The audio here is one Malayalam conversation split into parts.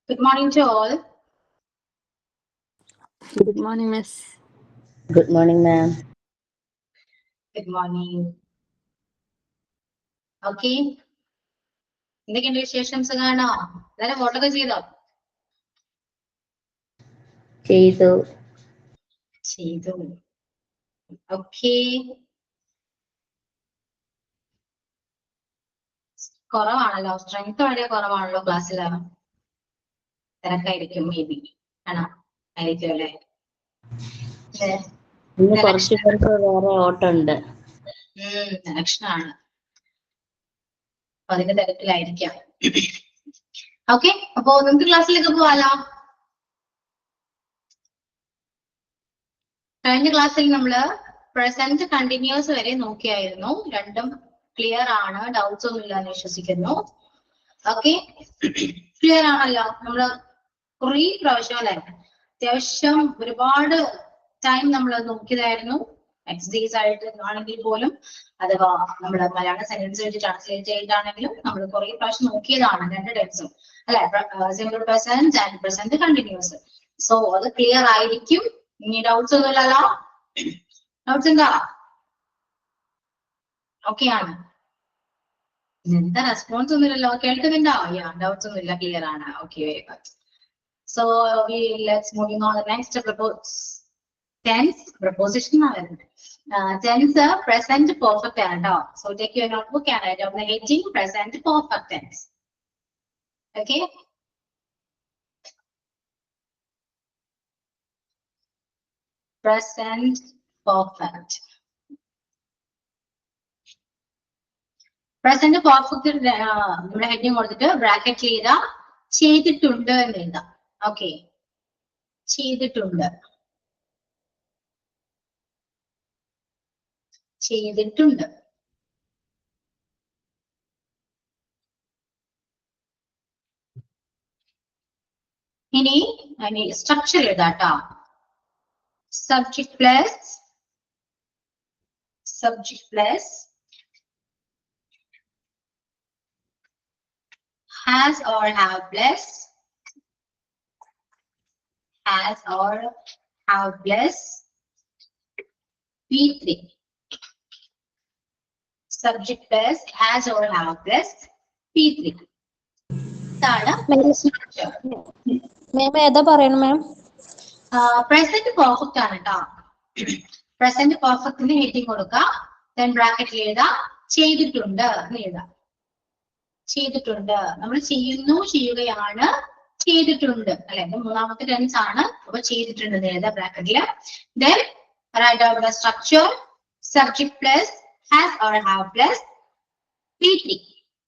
Good morning to all. Good morning, Miss. Good morning, ma'am. Good morning. Okay. എന്തൊക്കെയുണ്ട് വിശേഷം? സുഖാണോ? എല്ലാരും വോട്ടൊക്കെ ചെയ്തോ? ചെയ്തു. ഓക്കെ. കുറവാണല്ലോ, സ്ട്രെങ്ത് വളരെ കുറവാണല്ലോ ക്ലാസ്സില്. തിരക്കായിരിക്കും മേ ബി. ആണോ? ആയിരിക്കും അല്ലേ? ഇന്ന് കുറച്ച് പേർക്ക് വേറെ ഓട്ടമുണ്ട്. ഇലക്ഷനാണ്. അതിന്റെ തിരക്കിലായിരിക്കാം. ഓക്കെ, അപ്പോ നമുക്ക് ക്ലാസ്സിലേക്ക് പോവാലോ. കഴിഞ്ഞ ക്ലാസ്സിൽ നമ്മള് പ്രസന്റ് കണ്ടിന്യൂസ് വരെ നോക്കിയായിരുന്നു. രണ്ടും ക്ലിയർ ആണ്, ഡൗട്ട്സ് ഒന്നും ഇല്ലാന്ന് വിശ്വസിക്കുന്നു. ഓക്കെ, ക്ലിയർ ആണല്ലോ. നമ്മള് കുറേ പ്രാവശ്യം അല്ലെ, അത്യാവശ്യം ഒരുപാട് ടൈം നമ്മൾ നോക്കിയതായിരുന്നു. എക്സസൈസ് ആയിട്ട് ആണെങ്കിൽ പോലും, അഥവാ നമ്മുടെ മലയാള സെന്റൻസ് വെച്ച് ട്രാൻസ്ലേറ്റ് ചെയ്തിട്ടാണെങ്കിലും നമ്മൾ കുറെ പ്രാവശ്യം നോക്കിയതാണ് രണ്ട് ടെൻസും അല്ലെ, simple present and present continuous. So അത് ക്ലിയർ ആയിരിക്കും. ഇനി ഡൗട്ട്സ് ഒന്നും ഇല്ലല്ലോ? ഡൗട്ട്സ് എന്താ? ഓക്കെ ആണ്. എന്താ റെസ്പോൺസ് ഒന്നുമില്ലല്ലോ? കേൾക്കുന്നുണ്ടോ? ഡൗട്ട്സ് ഒന്നും ഇല്ല, ക്ലിയർ ആണ്. Okay, very good. So let's moving on the next tense preposition ആണ് വരുന്നത്. tense present perfect ആണ് കേട്ടോ. So take your notebook and write down the heading present perfect tense. Okay. Present perfect. Present perfect നമ്മുടെ ഹെഡിങ് കൊടുത്തിട്ട് ബ്രാക്കറ്റ് ചെയ്തിട്ടുണ്ട് എന്ന് എഴുതാം. ഓക്കെ, ചെയ്തിട്ടുണ്ട്. ചെയ്തിട്ടുണ്ട്. ഇനി സ്ട്രക്ചർ എഴുതാട്ടോ. Subject plus has or have plus, has or have plus V3. Subject plus has or have plus P3. മാം ഏതാ പറയണം മാം? പ്രസന്റ് പെർഫെക്റ്റ് ആണ് കേട്ടോ. പ്രസന്റ് പെർഫെക്റ്റിന് ഹെഡിങ് കൊടുക്കാം. ദെൻ ബ്രാക്കറ്റിൽ എഴുതാം ചെയ്തിട്ടുണ്ട് എന്ന് എഴുതാം. ചെയ്തിട്ടുണ്ട്, നമ്മൾ ചെയ്യുന്നു, ചെയ്യുകയാണ്, ചെയ്തിട്ടുണ്ട് അല്ലെ. മൂന്നാമത്തെ ടെൻസ് ആണ്. അപ്പൊ ചെയ്തിട്ടുണ്ട് എന്ന് എഴുതാം ബ്രാക്കറ്റില്. Then write out the structure. Subject plus has or have plus V3.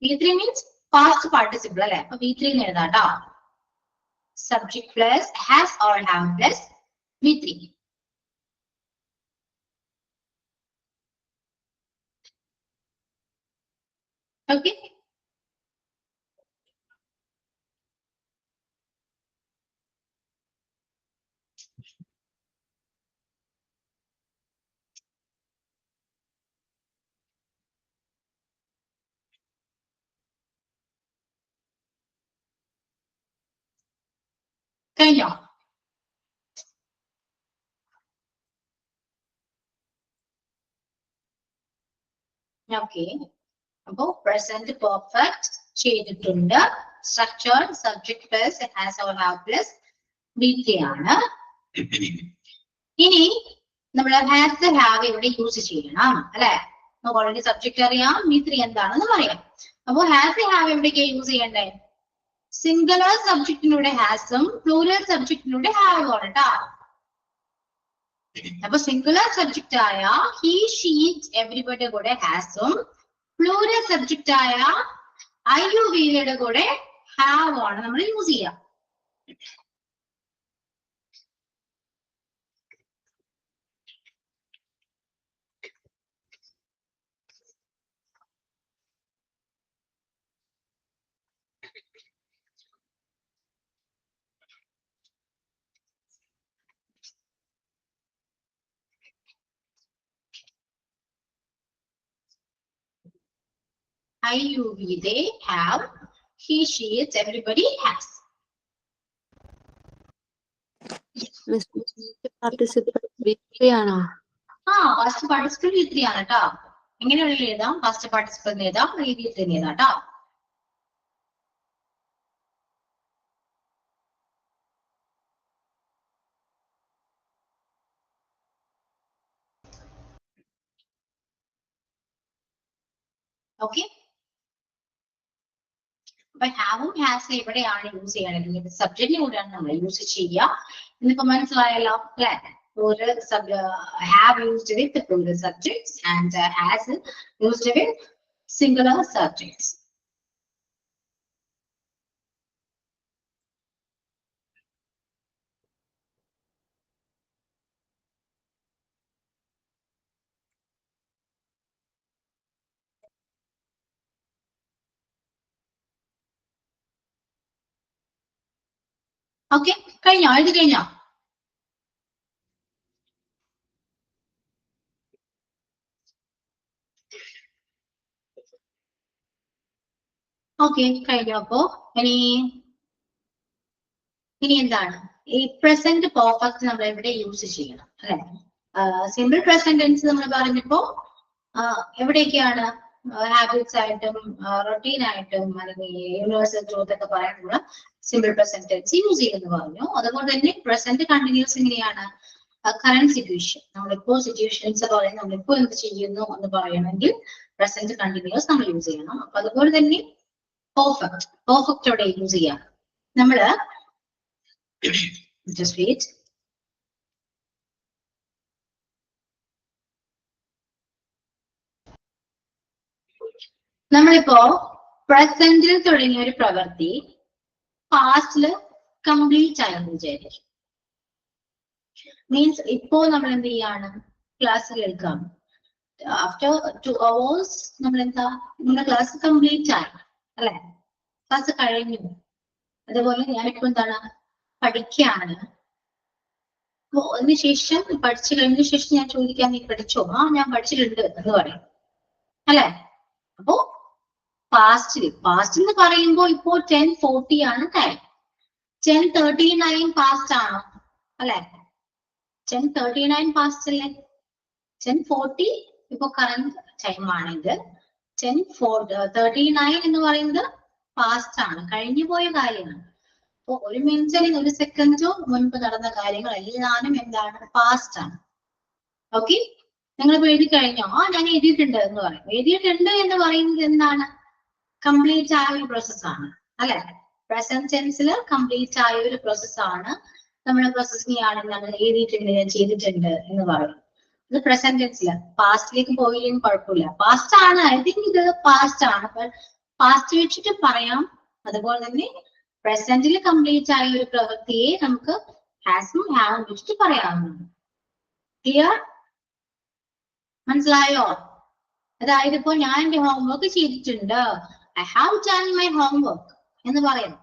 V3 means past participle അല്ലെ. അപ്പൊ V3 എന്ന് എഴുതാം കേട്ടോ. Subject plus has or have plus V3. Okay. കഴിഞ്ഞോ? ഓക്കെ, അപ്പോ പ്രസന്റ് പെർഫെക്റ്റ് ചെയ്തിട്ടുണ്ട്. Structure subject plus has or have plus V3 ആണ്. ഇനി നമ്മൾ ഹാസ് ഹാവ് ഇവിടെ യൂസ് ചെയ്യണം അല്ലെ. നമുക്ക് ഓൾറെഡി സബ്ജക്ട് അറിയാം, V3 എന്താണെന്ന് പറയാം. അപ്പൊ ഹാസ് ഹാവ് എവിടേക്കാ യൂസ് ചെയ്യണ്ടേ? സിംഗുലർ സബ്ജക്റ്റിലൂടെ ഹാസും പ്ലൂറൽ സബ്ജക്റ്റിലൂടെ ഹാവും ആണ് കേട്ടോ. അപ്പൊ സിംഗുലർ സബ്ജക്റ്റ് ആയ ഹി ഷീ എവരിബഡിയുടെ കൂടെ ഹാസും, പ്ലൂറൽ സബ്ജക്റ്റ് ആയ ഐ യു വിയുടെ കൂടെ ഹാവ് ആണ് നമ്മൾ യൂസ് ചെയ്യാം. I, you, we, they have, he, she, it's everybody has. Miss participant V3 ആണോ? ഫസ്റ്റ് പാർട്ടിസിപ്പന്റ് V3 ആണ് കേട്ടോ. എങ്ങനെയുള്ള എഴുതാം? ഫസ്റ്റ് പാർട്ടിസിപ്പന്റ് എഴുതാം, V3 എഴുതാം കേട്ടോ. ഓക്കെ, അപ്പൊ ഹാവും ഹാസ് എവിടെയാണ് യൂസ് ചെയ്യണമെങ്കിൽ സബ്ജക്റ്റിന് കൂടെയാണ് നമ്മൾ യൂസ് ചെയ്യുക. ഇന്നിപ്പോ മനസ്സിലായല്ലോ അല്ലെ? ഒരു have used with plural subjects and has used with singular subjects. Okay, കഴിഞ്ഞോ? എഴുതി കഴിഞ്ഞോ? ഓക്കെ, കഴിഞ്ഞു. അപ്പോ ഇനി എന്താണ് ഈ പ്രസന്റ് പെർഫെക്റ്റ് നമ്മൾ എവിടെ യൂസ് ചെയ്യണം അല്ലെ? സിമ്പിൾ പ്രസന്റ് ടെൻസ് നമ്മൾ പറഞ്ഞപ്പോ എവിടെയൊക്കെയാണ് ഹാബിറ്റ്സ് ആയിട്ടും റൊട്ടീൻ ആയിട്ടും അല്ലെങ്കിൽ യൂണിവേഴ്സൽ ട്രൂത്ത് ഒക്കെ പറയാനുള്ള സിമ്പിൾ പ്രസന്റ് ടെൻസ് യൂസ് ചെയ്യുന്നു പറഞ്ഞു. അതുപോലെ തന്നെ പ്രസന്റ് കണ്ടിന്യൂസ് എങ്ങനെയാണ്? കറന്റ് സിറ്റുവേഷൻ, നമ്മളിപ്പോ സിറ്റുവേഷൻസ് പറയുന്നത് നമ്മളിപ്പോ എന്ത് ചെയ്യുന്നു എന്ന് പറയണമെങ്കിൽ പ്രസന്റ് കണ്ടിന്യൂസ് നമ്മൾ യൂസ് ചെയ്യണം. അപ്പൊ അതുപോലെ തന്നെ പെർഫെക്റ്റ് അവിടെ യൂസ് ചെയ്യാം. നമ്മള് just wait. നമ്മളിപ്പോ പ്രസന്റിൽ തുടങ്ങിയ ഒരു പ്രവൃത്തി പാസ്റ്റില് കംപ്ലീറ്റ് ആയെന്ന് വിചാരിക്കും. മീൻസ് ഇപ്പോ നമ്മൾ എന്ത് ചെയ്യാണ്? ക്ലാസ് കേൾക്കാം. ആഫ്റ്റർ 2 hours നമ്മൾ എന്താ, നമ്മുടെ ക്ലാസ് കംപ്ലീറ്റ് ആയി അല്ലെ? ക്ലാസ് കഴിഞ്ഞു. അതുപോലെ ഞാനിപ്പോ എന്താണ് പഠിക്കുകയാണ്. അപ്പോ അതിനുശേഷം പഠിച്ചു കഴിഞ്ഞ ശേഷം ഞാൻ ചോദിക്കാൻ, നീ പഠിച്ചോ? ഞാൻ പഠിച്ചിട്ടുണ്ട് എന്ന് പറയും അല്ലെ? അപ്പോ പാസ്റ്റിൽ എന്ന് പറയുമ്പോൾ ഇപ്പോ 10:40 ആണ് ടൈം. 10:39 പാസ്റ്റ് ആണോ അല്ലെ? 10:39 പാസ്റ്റ് അല്ലേ? 10:40 ഇപ്പൊ കറന്റ് ടൈം ആണെങ്കിൽ 10:39 എന്ന് പറയുന്നത് പാസ്റ്റ് ആണ്, കഴിഞ്ഞു പോയ കാര്യമാണ്. അപ്പൊ ഒരു മിനിറ്റ് അല്ലെങ്കിൽ ഒരു സെക്കൻഡോ മുൻപ് നടന്ന കാര്യങ്ങൾ എല്ലാം എന്താണ്? പാസ്റ്റ് ആണ്. ഓക്കെ, നിങ്ങൾ എഴുതി കഴിഞ്ഞോ? ഞാൻ എഴുതിയിട്ടുണ്ട് എന്ന് പറയും. എഴുതിയിട്ടുണ്ട് എന്ന് പറയുന്നത് എന്താണ്? കംപ്ലീറ്റ് ആയ ഒരു പ്രോസസ്സാണ് അല്ലെ? പ്രസന്റ് ടെൻസിൽ കംപ്ലീറ്റ് ആയ ഒരു പ്രോസസ്സാണ്. നമ്മുടെ പ്രോസസ്സിനെയാണ് നമ്മൾ എഴുതിയിട്ടുണ്ട്, ഞാൻ ചെയ്തിട്ടുണ്ട് എന്ന് പറയും. ഇത് പ്രസന്റ് ടെൻസില്. പാസ്റ്റിലേക്ക് പോയില്ലെങ്കിൽ കുഴപ്പമില്ല, പാസ്റ്റ് ആണ്. ഐ തിങ്ക് ഇത് പാസ്റ്റ് ആണ്, പാസ്റ്റ് വെച്ചിട്ട് പറയാം. അതുപോലെ തന്നെ പ്രസന്റിൽ കംപ്ലീറ്റ് ആയ ഒരു പ്രവൃത്തിയെ നമുക്ക് ഹാസും ഹാവും വെച്ചിട്ട് പറയാവുന്നതാണ്. ക്ലിയർ? മനസ്സിലായോ? അതായത് ഇപ്പോ ഞാൻ എന്റെ ഹോംവർക്ക് ചെയ്തിട്ടുണ്ട്, I have done my homework എന്ന് പറയുന്നു.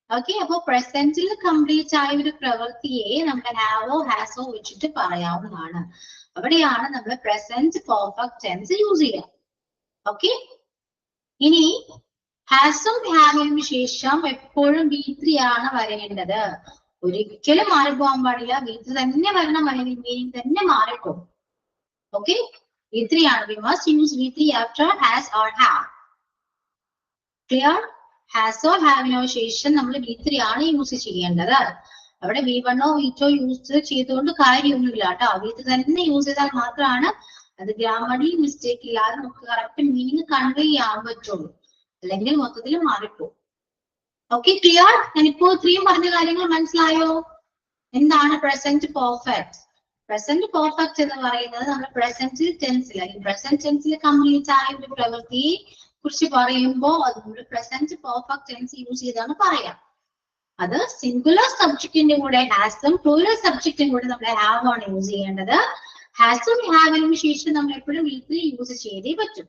ഓക്കെ, അപ്പൊ പ്രസന്റിൽ കംപ്ലീറ്റ് ആയ ഒരു പ്രവൃത്തിയെ നമ്മുടെ ഹാവോ ഹാസോ വെച്ചിട്ട് പറയാവുന്നതാണ്. അവിടെയാണ് നമ്മൾ പ്രസന്റ് പെർഫെക്റ്റ് ടെൻസ് യൂസ് ചെയ്യുക. ഓക്കെ, ഇനി ഹാസും ഹാവിനും ശേഷം എപ്പോഴും V3 ആണ് വരേണ്ടത്. ഒരിക്കലും മാറിപ്പോകാൻ പാടില്ല. V3 തന്നെ വരണം, അല്ലെങ്കിൽ മീനിങ് തന്നെ മാറിപ്പോകും. ഓക്കെ, V3 ആണ്. We must use V3 after has or have. Clear? Has or have no ശേഷം നമ്മൾ V3 ആണ് യൂസ് ചെയ്യേണ്ടത്. അവിടെ V1 V2 യൂസ് ചെയ്തുകൊണ്ട് കാര്യമൊന്നുമില്ല കേട്ടോ. V3 തന്നെ യൂസ് ചെയ്താൽ മാത്രമാണ് അത് ഗ്രാമറിൽ മിസ്റ്റേക്ക് ഇല്ലാതെ നമുക്ക് കറക്റ്റ് മീനിങ് കൺവേ ചെയ്യാൻ പറ്റുള്ളൂ, അല്ലെങ്കിൽ മൊത്തത്തിൽ മാറിപ്പോകും. Okay, clear? ഞാനിപ്പോ ഇത്രയും പറഞ്ഞ കാര്യങ്ങൾ മനസ്സിലായോ? എന്താണ് പ്രസന്റ് പെർഫെക്റ്റ്? പ്രസന്റ് പെർഫെക്റ്റ് എന്ന് പറയുന്നത് നമ്മൾ പ്രസന്റ് ടെൻസിൽ, പ്രസന്റ് ടെൻസിൽ കംപ്ലീറ്റ് ആയ ഒരു പ്രവൃത്തിയെ കുറിച്ച് പറയുമ്പോൾ അത് നമ്മൾ പ്രസന്റ് പെർഫെക്റ്റ് ടെൻസ് യൂസ് ചെയ്താണ് പറയാം. അത് സിംഗുലർ സബ്ജക്റ്റിന്റെ കൂടെ ഹാസും പ്ലൂറൽ സബ്ജക്റ്റിന്റെ കൂടെ നമ്മൾ ഹാവ് ആണ് യൂസ് ചെയ്യേണ്ടത്. ഹാസും ഹാവിനും ശേഷം നമ്മൾ എപ്പോഴും V3 യൂസ് ചെയ്തേ പറ്റും.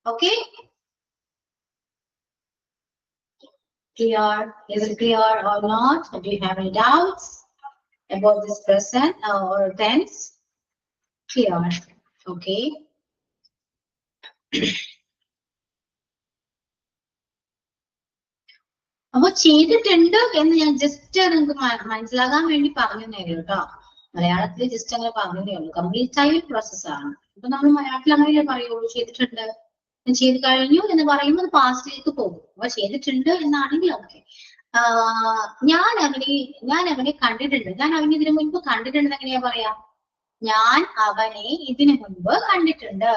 Okay, clear? Is it clear or not? Do you have any doubts about this present or tense? Clear? Okay. അപ്പൊ ചെയ്തിട്ടുണ്ട് എന്ന് ഞാൻ ജസ്റ്റ് നിങ്ങൾക്ക് മനസ്സിലാകാൻ വേണ്ടി പറഞ്ഞു തരും കേട്ടോ. മലയാളത്തിൽ ജസ്റ്റ് അങ്ങനെ പറഞ്ഞതേ ഉള്ളൂ. കംപ്ലീറ്റ് ആയ പ്രോസസ്സാണ്. അപ്പൊ നമ്മൾ മലയാളത്തിൽ അങ്ങനെയല്ലേ പറയുള്ളൂ, ചെയ്തിട്ടുണ്ട്, ഞാൻ ചെയ്ത് കഴിഞ്ഞു എന്ന് പറയുമ്പോൾ പാസ്റ്റിലേക്ക് പോകും. അപ്പൊ ചെയ്തിട്ടുണ്ട് എന്നാണെങ്കിൽ ഓക്കെ. ഞാൻ അവനെ കണ്ടിട്ടുണ്ട്. ഞാൻ അവനെ ഇതിനു മുൻപ് കണ്ടിട്ടുണ്ട് എങ്ങനെയാ പറയാ? ഞാൻ അവനെ ഇതിനു മുൻപ് കണ്ടിട്ടുണ്ട്.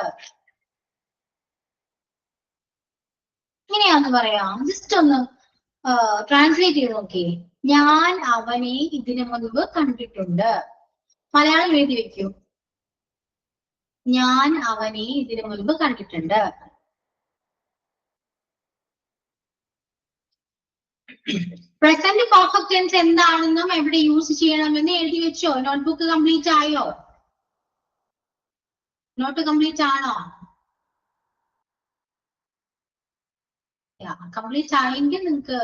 ഇങ്ങനെയാന്ന് പറയാം. ജസ്റ്റ് ഒന്ന് ട്രാൻസ്ലേറ്റ് ചെയ്ത് നോക്കിയേ. ഞാൻ അവനെ ഇതിനു മുൻപ് കണ്ടിട്ടുണ്ട്. മലയാളം എഴുതി വെക്കൂ. ഞാൻ അവനെ ഇതിനു മുൻപ് കണ്ടിട്ടുണ്ട്. പ്രസന്റ് പെർഫെക്റ്റ് ടെൻസ് എന്താണെന്നും എവിടെ യൂസ് ചെയ്യണമെന്ന് എഴുതി വെച്ചോ? നോട്ട്ബുക്ക് കംപ്ലീറ്റ് ആയോ? നോട്ട് കംപ്ലീറ്റ് ആണോ? കംപ്ലീറ്റ് ആയെങ്കിൽ നിങ്ങൾക്ക്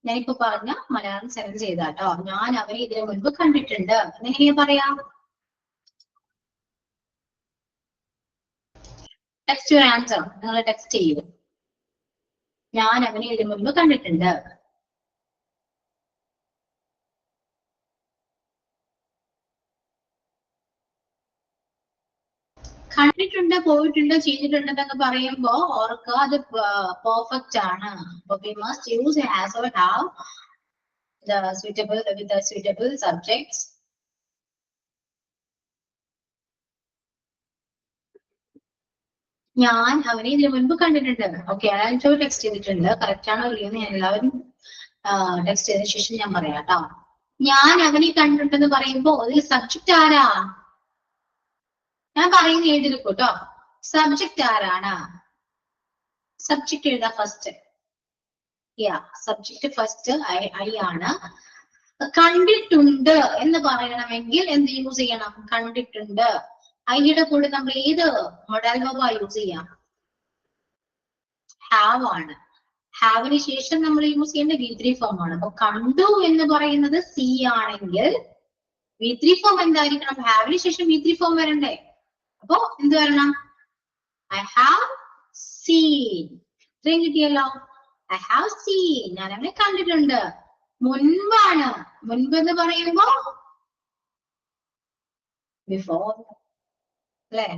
ഞാനിപ്പോ പറഞ്ഞ മലയാളം സെലക്ട് ചെയ്താട്ടോ. ഞാൻ അവനെ ഇതിനു മുൻപ് കണ്ടിട്ടുണ്ട് എങ്ങനെയാ പറയാം? Text your answer. നിങ്ങൾ ടെക്സ്റ്റ് ചെയ്യൂ. ഞാൻ അവനെ ഇതിനു മുൻപ് കണ്ടിട്ടുണ്ട്. കണ്ടിട്ടുണ്ട്, പോയിട്ടുണ്ട്, ചെയ്തിട്ടുണ്ടെന്നൊക്കെ പറയുമ്പോ ഓർക്കുക അത് പെർഫെക്റ്റ് ആണ്. അപ്പൊ we must use has or have the suitable with the suitable subjects. ഞാൻ അവനെ ഇതിനു മുൻപ് കണ്ടിട്ടുണ്ട്. ഓക്കെ, അയാൾ ടെക്സ്റ്റ് ചെയ്തിട്ടുണ്ട്. കറക്റ്റ് ആണോ ഇല്ലയോ എന്ന് ഞാൻ എല്ലാവരും ടെക്സ്റ്റ് ചെയ്തതിനു ശേഷം ഞാൻ പറയാം കേട്ടോ. ഞാൻ അവനെ കണ്ടിട്ടുണ്ടെന്ന് പറയുമ്പോ അതിൽ സബ്ജക്റ്റ് ആരാ? ഞാൻ പറയുന്ന എഴുതിയിരിക്കും കേട്ടോ. സബ്ജക്റ്റ് ആരാണ്? സബ്ജക്റ്റ് എഴുതാ ഫസ്റ്റ്. സബ്ജക്റ്റ് ഫസ്റ്റ് ഐ ആണ്. കണ്ടിട്ടുണ്ട് എന്ന് പറയണമെങ്കിൽ എന്ത് യൂസ് ചെയ്യണം? കണ്ടിട്ടുണ്ട്. ഐയുടെ കൂടെ നമ്മൾ ഏത് മോഡൽ വെർബ് യൂസ് ചെയ്യാം? ഹാവ് ആണ്. ഹാവിന് ശേഷം നമ്മൾ യൂസ് ചെയ്യേണ്ട V3 ഫോം ആണ്. അപ്പൊ കണ്ടു എന്ന് പറയുന്നത് സി ആണെങ്കിൽ V3 ഫോം എന്തായിരിക്കണം? ഹാവിന് ശേഷം V3 ഫോം വരണ്ടേ? അപ്പൊ എന്ത് വരണം? I have scene. ഇത്രയും കിട്ടിയല്ലോ. I have scene. ഞാൻ അവനെ കണ്ടിട്ടുണ്ട്. മുൻപാണ്. മുൻപ് എന്ന് പറയുമ്പോ ബിഫോർ അല്ലെ?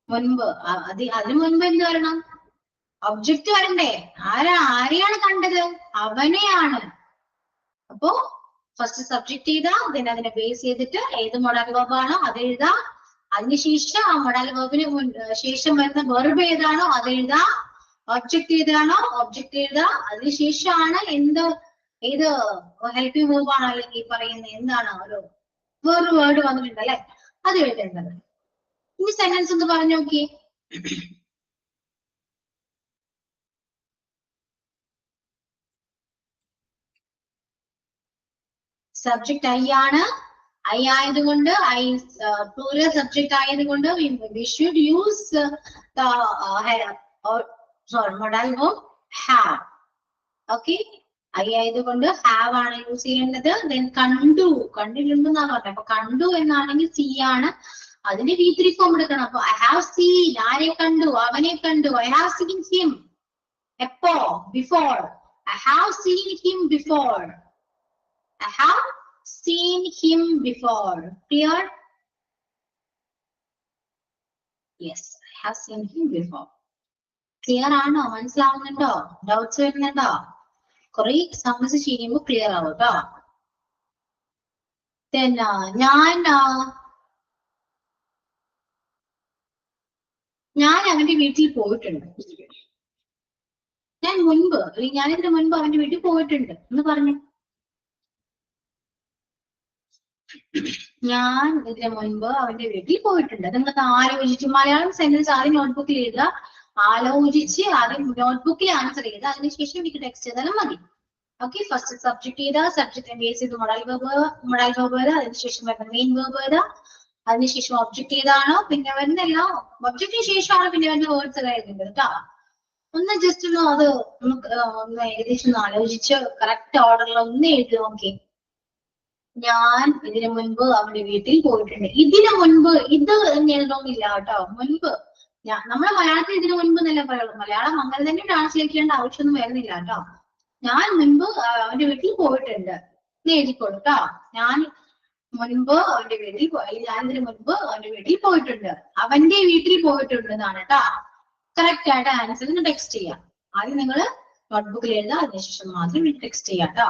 മുൻപ്. അതിനു മുൻപ് എന്ത് വരണം? ഒബ്ജക്റ്റ് വരണ്ടേ? ആരെയാണ് കണ്ടത്? അവനെയാണ്. അപ്പോ ഫസ്റ്റ് സബ്ജക്റ്റ് ചെയ്താ അതിനെ ബേസ് ചെയ്തിട്ട് ഏത് മോഡൽ വെർബ് ആണോ അത് എഴുതാ. അതിനുശേഷം ആ മോഡൽ വെർബിന് ശേഷം വരുന്ന വെർബ് ഏതാണോ അത് എഴുതാ. ഒബ്ജക്റ്റ് ഏതാണോ ഒബ്ജക്റ്റ് എഴുതാ. അതിനുശേഷമാണ് ഏത് ഹെൽപ്പിംഗ് വെർബ് ആണോ അല്ലെങ്കിൽ പറയുന്നത് എന്താണ് ഒരു വേറൊരു വേർഡ് വന്നിട്ടുണ്ട് അല്ലെ, അത് എഴുതേണ്ടത്. ഇനി സെന്റൻസ് ഒന്ന് പറഞ്ഞു നോക്കി. സബ്ജക്ട് ഐ ആണ്. ഐ ആയതുകൊണ്ട് പ്ലൂറൽ സബ്ജക്ട് ആയതുകൊണ്ട് we should use the modal verb have. Okay, I ആയതുകൊണ്ട് ഹാവ് ആണ് യൂസ് ചെയ്യേണ്ടത്. ദെൻ കണ്ടു, കണ്ടിട്ടുണ്ടെന്നാണ് പറഞ്ഞത്. അപ്പൊ കണ്ടു എന്നാണെങ്കിൽ സി ആണ്. അതിന് V3 ഫോം എടുക്കണം. അപ്പൊ ഐ ഹാവ് സീൻ. ആരെ കണ്ടു? അവനെ കണ്ടു. I have seen him. എപ്പോ? Before. I have seen him before. I have seen him before. Clear? Yes, I have seen him before. Clear ആണോ? മനസ്സിലാവുന്നുണ്ടോ? ഡൗട്ട്സ് വരുന്നുണ്ടോ? കുറെ എക്സാമ്പിൾസ് ചെയ്യുമ്പോൾ ക്ലിയർ ആവും കേട്ടോ. ഞാൻ അവന്റെ വീട്ടിൽ പോയിട്ടുണ്ട്. ഞാനിതിന് മുൻപ് അവന്റെ വീട്ടിൽ പോയിട്ടുണ്ട് എന്ന് പറഞ്ഞു. ഞാൻ ഇതിനു മുൻപ് അവന്റെ വീട്ടിൽ പോയിട്ടുണ്ട്. നിങ്ങൾക്ക് ആലോചിച്ച് മലയാളം സെന്റൻസ് ആദ്യം നോട്ട്ബുക്കിൽ എഴുതുക. ആലോചിച്ച് ആദ്യം നോട്ട്ബുക്കിൽ ആൻസർ ചെയ്ത് അതിനുശേഷം എനിക്ക് ടെക്സ്റ്റ് ചെയ്താലും മതി. ഓക്കെ, ഫസ്റ്റ് സബ്ജക്ട് ചെയ്താ സബ്ജക്റ്റിനെ ബേസ് ചെയ്ത് മോഡൽ വെർബ് ഏതാ, അതിനുശേഷം വരുന്ന മെയിൻ വെർബ് ഏതാ, അതിനുശേഷം ഒബ്ജക്ട് ഏതാണോ പിന്നെ വരുന്ന എല്ലാം ഒബ്ജക്റ്റിന് ശേഷമാണ് പിന്നെ വരുന്ന വേർഡ്സ് എഴുതുന്നത് കേട്ടോ. ഒന്ന് ജസ്റ്റ് അത് നമുക്ക് ഒന്ന് ഏകദേശം ഒന്ന് ആലോചിച്ച് കറക്റ്റ് ഓർഡറിൽ ഒന്ന് എഴുതി നോക്കി. ഞാൻ ഇതിനു മുൻപ് അവന്റെ വീട്ടിൽ പോയിട്ടുണ്ട്. ഇതിനു മുൻപ് ഇത് എഴുതണമെന്നില്ല കേട്ടോ. മുൻപ് നമ്മളെ മലയാളത്തിൽ ഇതിനു മുൻപ് എന്നല്ല പറയുള്ളൂ. മലയാളം അങ്ങനെ തന്നെ ട്രാൻസ്ലേറ്റ് ചെയ്യേണ്ട ആവശ്യമൊന്നും വരുന്നില്ല കേട്ടോ. ഞാൻ മുൻപ് അവന്റെ വീട്ടിൽ പോയിട്ടുണ്ട്. നീ എഴുതിക്കോളൂ കേട്ടോ. ഞാൻ മുൻപ് അവന്റെ വീട്ടിൽ പോയി. ഞാൻ ഇതിന് മുൻപ് അവന്റെ വീട്ടിൽ പോയിട്ടുണ്ട്. അവന്റെ വീട്ടിൽ പോയിട്ടുണ്ട് എന്നാണ് കേട്ടോ. കറക്റ്റ് ആയിട്ട് ആൻസർ ടെക്സ്റ്റ് ചെയ്യാം. ആദ്യം നിങ്ങൾ നോട്ട്ബുക്കിൽ എഴുതാം, അതിനുശേഷം മാത്രം ടെക്സ്റ്റ് ചെയ്യാം കേട്ടോ.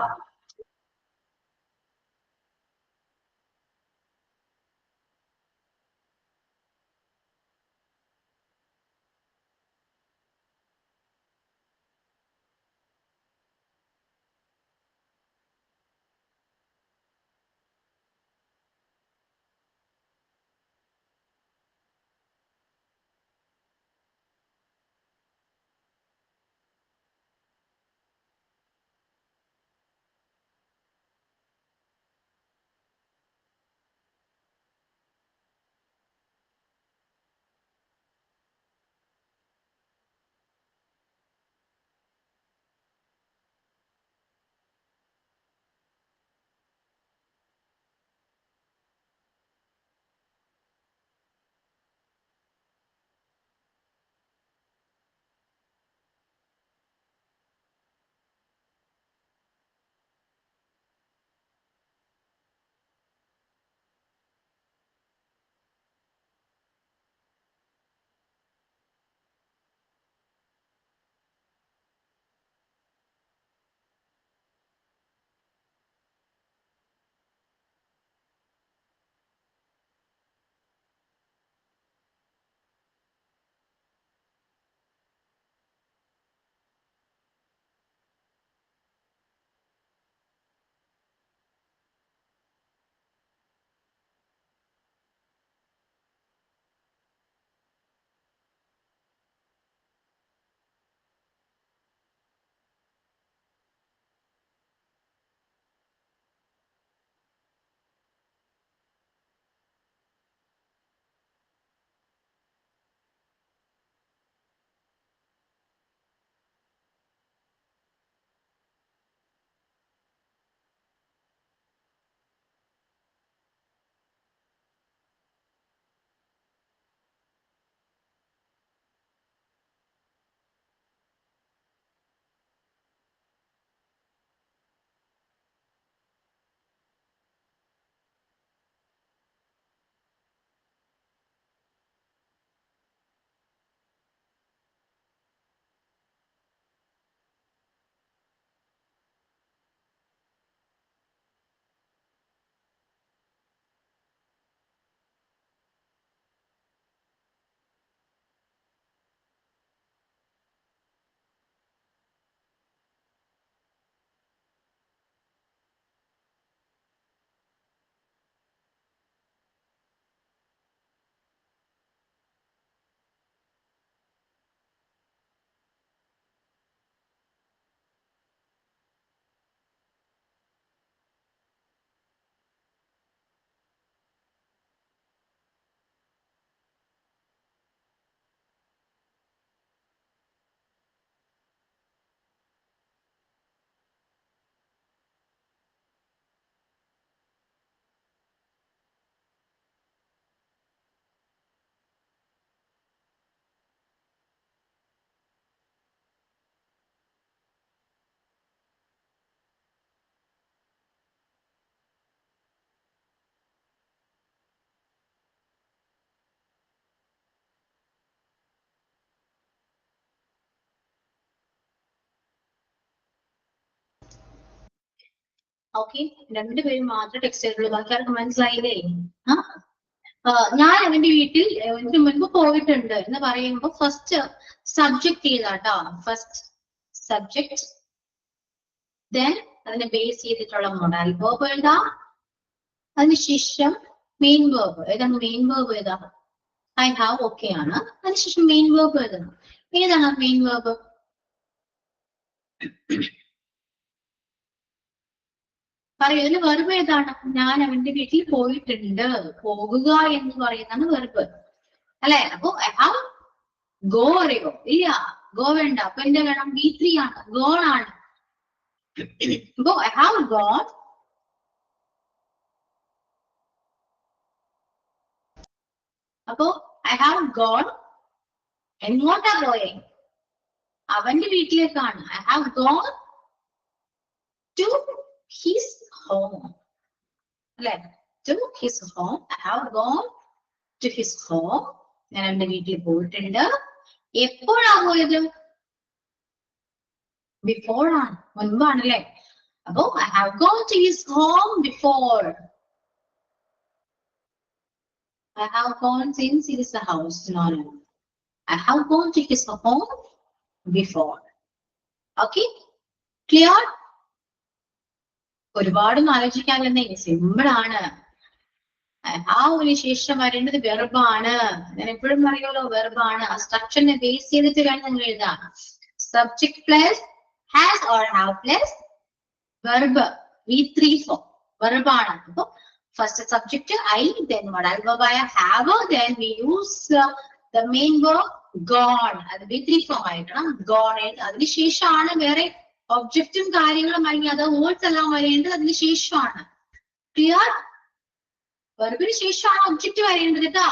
ഓക്കെ, രണ്ടുപേരും മാത്രം ടെക്സ്റ്റ് ചെയ്തിട്ടുള്ളൂ. ബാക്കി ആർക്കും മനസ്സിലായില്ലേ? ഞാൻ അവന്റെ വീട്ടിൽ ഇതിനു മുൻപ് പോയിട്ടുണ്ട് എന്ന് പറയുമ്പോൾ ഫസ്റ്റ് സബ്ജക്ട് ചെയ്താട്ടോ. ഫസ്റ്റ് സബ്ജക്ട്, ദെൻ അതിനെ ബേസ് ചെയ്തിട്ടുള്ള മൊഡാൽ വേർബ് എഴുതാം. അതിനുശേഷം മെയിൻ വേർബ്. ഏതാണ് മെയിൻ വേർബ്? ഏതാ? I have. ഓക്കെ ആണ്. അതിനുശേഷം മെയിൻ വേർബ് എഴുതണം. ഏതാണ് മെയിൻ വേർബ്? പറയൂ, ഇതിന് വെർബ് ഏതാണ്? ഞാൻ അവന്റെ വീട്ടിൽ പോയിട്ടുണ്ട്. പോകുക എന്ന് പറയുന്നതാണ് വെർബ് അല്ലെ? അപ്പൊ ഐ ഹാവ് ഗോ അറിയോ? ഇല്ല, ഗോ വേണ്ട. അപ്പൊ എന്റെ വേണം B3 ആണ്, ഗോൺ ആണ്. അപ്പൊ ഐ ഹാവ് ഗോൺ. അപ്പൊ ഐ ഹാവ് ഗോൺ എങ്ങോട്ടാ പോയെ? അവന്റെ വീട്ടിലേക്കാണ്. I have gone to his home. Like, to his home. I have gone to his home. ഞാൻ എന്റെ വീട്ടിൽ പോയിട്ടുണ്ട്. എപ്പോഴാ പോയത്? Before ആണ്, മുൻപാണല്ലേ? അപ്പോ I have gone to his home before. I have gone since it is a house. No. I have gone to his home before. Okay? Clear? ഒരുപാടൊന്നും ആലോചിക്കാതെ സിമ്പിൾ ആണ്. ആ ഒരു ശേഷം വരേണ്ടത് വെർബാണ്. ഞാൻ എപ്പോഴും പറയുമല്ലോ വെർബാണ്. ആ സ്ട്രക്ചറിനെ ബേസ് ചെയ്തിട്ട് വേണം നിങ്ങൾ എഴുതാൻ. Subject plus has or have plus verb V3 form വെർബാണ്. അപ്പൊ first subject I, then modal verb ആയ have, then we use the main verb gone. അത് V3 ഫോം ആയിട്ടാണ് gone. അതിനുശേഷമാണ് വേറെ ഒബ്ജക്റ്റും കാര്യങ്ങളും അല്ലെങ്കിൽ അത് വേർഡ്സ് എല്ലാം വരേണ്ടത് അതിനുശേഷമാണ്. ക്ലിയർ? വെർബിന് ശേഷമാണ് ഒബ്ജക്റ്റ് വരേണ്ടത് കേട്ടോ.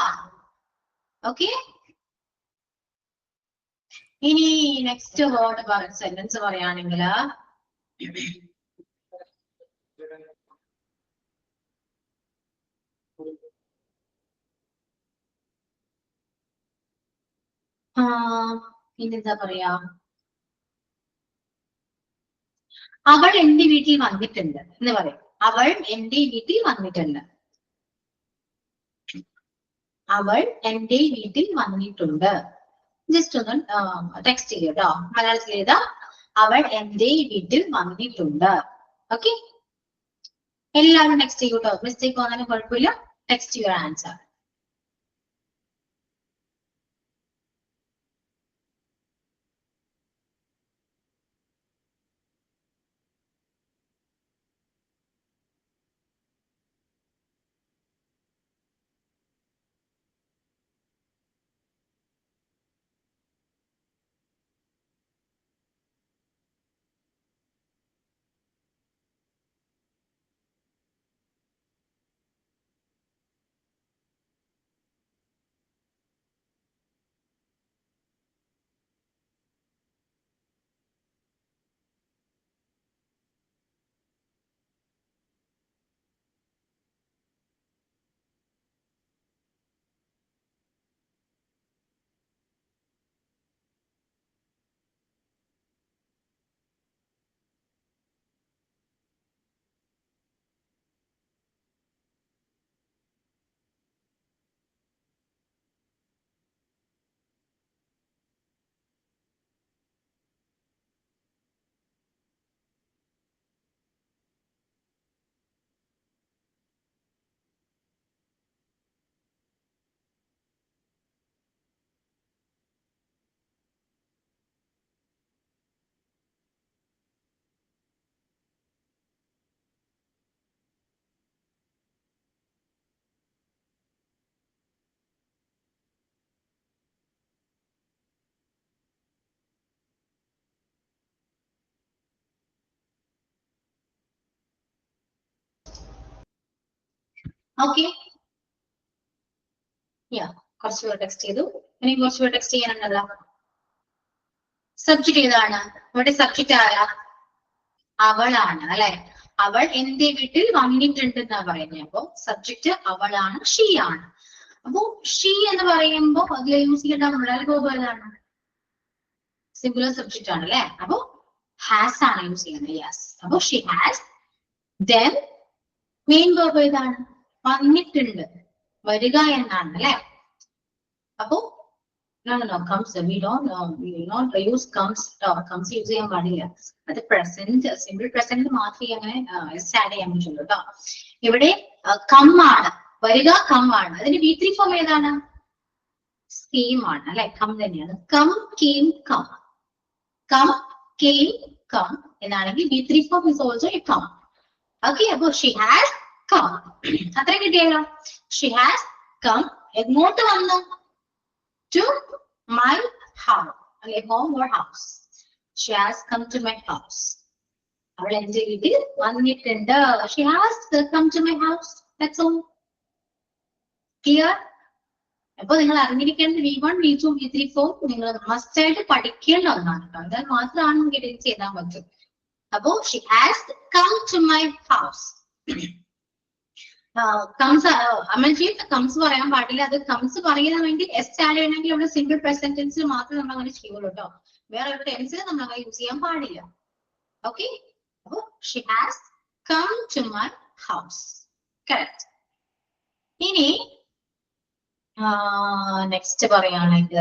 ഓക്കെ, ഇനി നെക്സ്റ്റ് വേർഡ് സെന്റൻസ് പറയുകയാണെങ്കിൽ പിന്നെന്താ പറയാ, അവൾ എന്റെ വീട്ടിൽ വന്നിട്ടുണ്ട് എന്ന് പറയും. അവൾ എന്റെ വീട്ടിൽ വന്നിട്ടുണ്ട്. അവൾ എന്റെ വീട്ടിൽ വന്നിട്ടുണ്ട്. ജസ്റ്റ് ഒന്ന് ടെക്സ്റ്റ് ചെയ്യുക കേട്ടോ. മലയാളത്തിൽ എഴുതാം, അവൾ എന്റെ വീട്ടിൽ വന്നിട്ടുണ്ട്. ഓക്കെ, എല്ലാവരും ടെക്സ്റ്റ് ചെയ്യൂ കേട്ടോ. മിസ്റ്റേക്ക് വന്നാലും കുഴപ്പമില്ല. Text your answer. ഓക്കെ, കുറച്ചുകൂടെ ടെക്സ്റ്റ് ചെയ്തു. ഇനി കുറച്ചുകൂടെ ടെക്സ്റ്റ് ചെയ്യാനുണ്ടല്ലോ. സബ്ജക്ട് ഏതാണ്? ഇവിടെ സബ്ജക്ട് ആരാ? അവളാണ് അല്ലെ. അവൾ എന്റെ വീട്ടിൽ വന്നിട്ടുണ്ട് എന്നാ പറയുന്നത്. അപ്പൊ സബ്ജക്ട് അവളാണ്, ഷീ ആണ്. അപ്പൊ ഷീ എന്ന് പറയുമ്പോ അതിൽ യൂസ് ചെയ്യേണ്ട modal verb ഏതാണ്? സിംഗുലർ സബ്ജക്ട് ആണ് അല്ലെ. അപ്പൊ ഹാസ് ആണ് യൂസ് ചെയ്യുന്നത്. യെസ്, അപ്പൊ she has. Then main verb ഏതാണ്? വന്നിട്ടുണ്ട്, വരിക എന്നാണ് അല്ലെ. അപ്പോ no comes, we will not use comes use ചെയ്യാൻ പാടില്ല. അത് പ്രസന്റ്, സിമ്പിൾ പ്രസന്റ് മാത്രമേ അങ്ങനെ ആഡ് ചെയ്യാൻ പറ്റുള്ളൂ കേട്ടോ. ഇവിടെ കം ആണ്, വരിക കം ആണ്. അതിന്റെ V3 ഫോം ഏതാണ്? സെയിം ആണ് അല്ലെ, കം തന്നെയാണ്. Come came come, come came come എന്നാണെങ്കിൽ V3 form is also a come. Okay, അപ്പൊ she has come. അത്രയും കിട്ടിയല്ലോ. she has come. എങ്ങോട്ട് വന്നു? to my house. Okay, home or house. She has come to my house. അവൾ എന്റെ വീട്ടിൽ വന്നിട്ടുണ്ട്. She has come to my house. That's all. Clear? അപ്പൊ നിങ്ങൾ അറിഞ്ഞിരിക്കേണ്ട V1, V2, V3 ഫോം നിങ്ങൾ മസ്റ്റ് ആയിട്ട് പഠിക്കേണ്ട ഒന്നാണ്. എന്നാൽ മാത്രമാണ് നമുക്ക് ഇത് ചെയ്താൻ പറ്റും. അപ്പോ she has come to my house. Comes Ammaji comes പറയാൻ പാടില്ല. അത് കംസ് പറയാൻ വേണ്ടി എസ് ആഡ് ചെയ്യണമെങ്കിൽ ഇവിടെ സിംഗിൾ പ്രസന്റ് ടെൻസിൽ മാത്രമേ നമ്മൾ അങ്ങനെ ചെയ്യുള്ളൂ കേട്ടോ. വേറെ ഒരു ടെൻസിൽ നമ്മൾ അങ്ങനെ യൂസ് ചെയ്യാൻ പാടില്ല. ഓക്കെ, അപ്പോ she has come to my house. Correct. ഇനി നെക്സ്റ്റ് പറയുകയാണെങ്കിൽ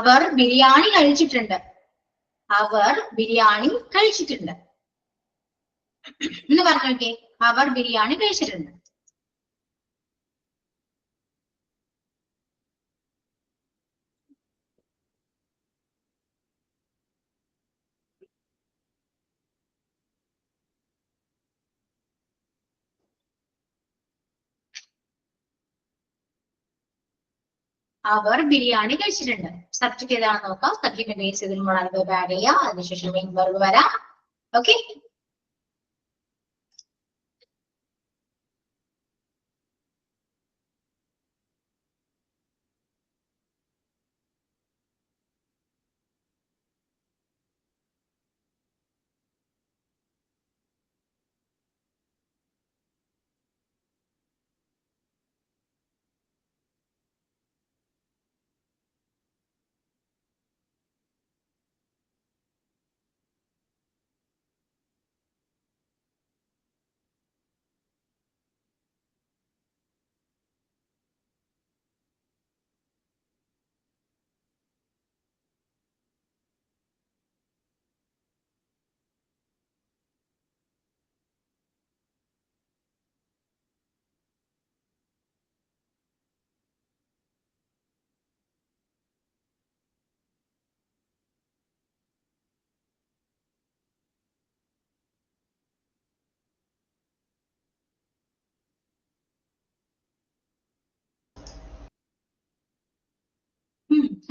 അവർ ബിരിയാണി കഴിച്ചിട്ടുണ്ട്. അവർ ബിരിയാണി കഴിച്ചിട്ടുണ്ട് എന്ന് പറഞ്ഞോക്കെ. അവർ ബിരിയാണി കഴിച്ചിട്ടുണ്ട്. അവർ ബിരിയാണി കഴിച്ചിട്ടുണ്ട്. സബ്ജക്ട് ഏതാണെന്ന് നോക്കാം. സബ്ജക്ട് ബേസ് ചെയ്ത് നമ്മൾ അത് ആഡ് ചെയ്യാം. അതിനുശേഷം മെയിൻ വെർബ് വരാം. Okay,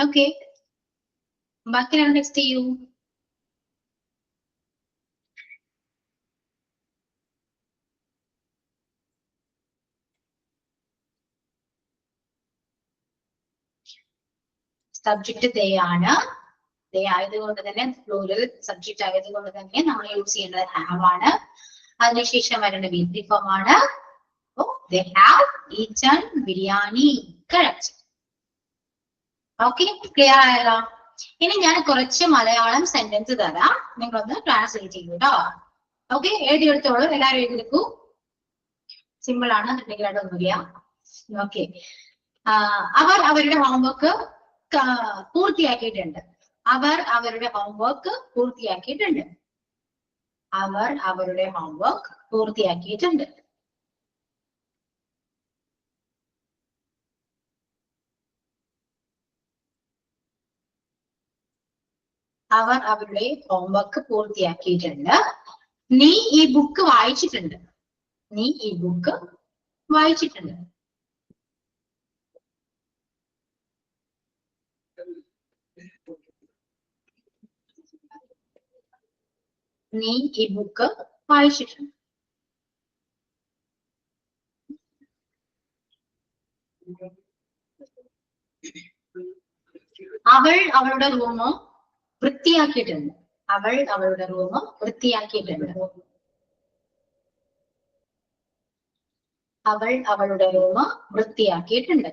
okay. ബാക്കി രണ്ട് നെക്സ്റ്റ് ചെയ്യൂ. സബ്ജക്ട് ദേ ആണ്. ദേ ആയതുകൊണ്ട് തന്നെ പ്ലൂറൽ സബ്ജക്ട് ആയതുകൊണ്ട് തന്നെ നമ്മൾ യൂസ് ചെയ്യേണ്ടത് ഹാവ് ആണ്. അതിനുശേഷം വരേണ്ട വീക്ലി ഫോം ആണ്. They have eaten biryani. Correct. Okay, clear ആയല്ലോ. ഇനി ഞാൻ കുറച്ച് മലയാളം സെന്റൻസ് തരാം, നിങ്ങളൊന്ന് ട്രാൻസ്ലേറ്റ് ചെയ്യൂ കേട്ടോ. ഓക്കെ, എഴുതിയെടുത്തോളൂ. എല്ലാവരും എഴുതിയെടുക്കൂ. സിമ്പിൾ ആണ്, ഒന്നുമില്ല. ഓക്കെ, അവർ അവരുടെ ഹോംവർക്ക് പൂർത്തിയാക്കിയിട്ടുണ്ട്. അവർ അവരുടെ ഹോംവർക്ക് പൂർത്തിയാക്കിയിട്ടുണ്ട്. അവർ അവരുടെ ഹോംവർക്ക് പൂർത്തിയാക്കിയിട്ടുണ്ട്. അവർ അവരുടെ ഹോംവർക്ക് പൂർത്തിയാക്കിയിട്ടുണ്ട്. നീ ഈ ബുക്ക് വായിച്ചിട്ടുണ്ട്. നീ ഈ ബുക്ക് വായിച്ചിട്ടുണ്ട്. നീ ഈ ബുക്ക് വായിച്ചിട്ടുണ്ട്. അവൾ അവളുടെ റൂം വൃത്തിയാക്കിയിട്ടുണ്ട്. അവൾ അവളുടെ റൂം വൃത്തിയാക്കിയിട്ടുണ്ട്. അവൾ അവളുടെ റൂം വൃത്തിയാക്കിയിട്ടുണ്ട്.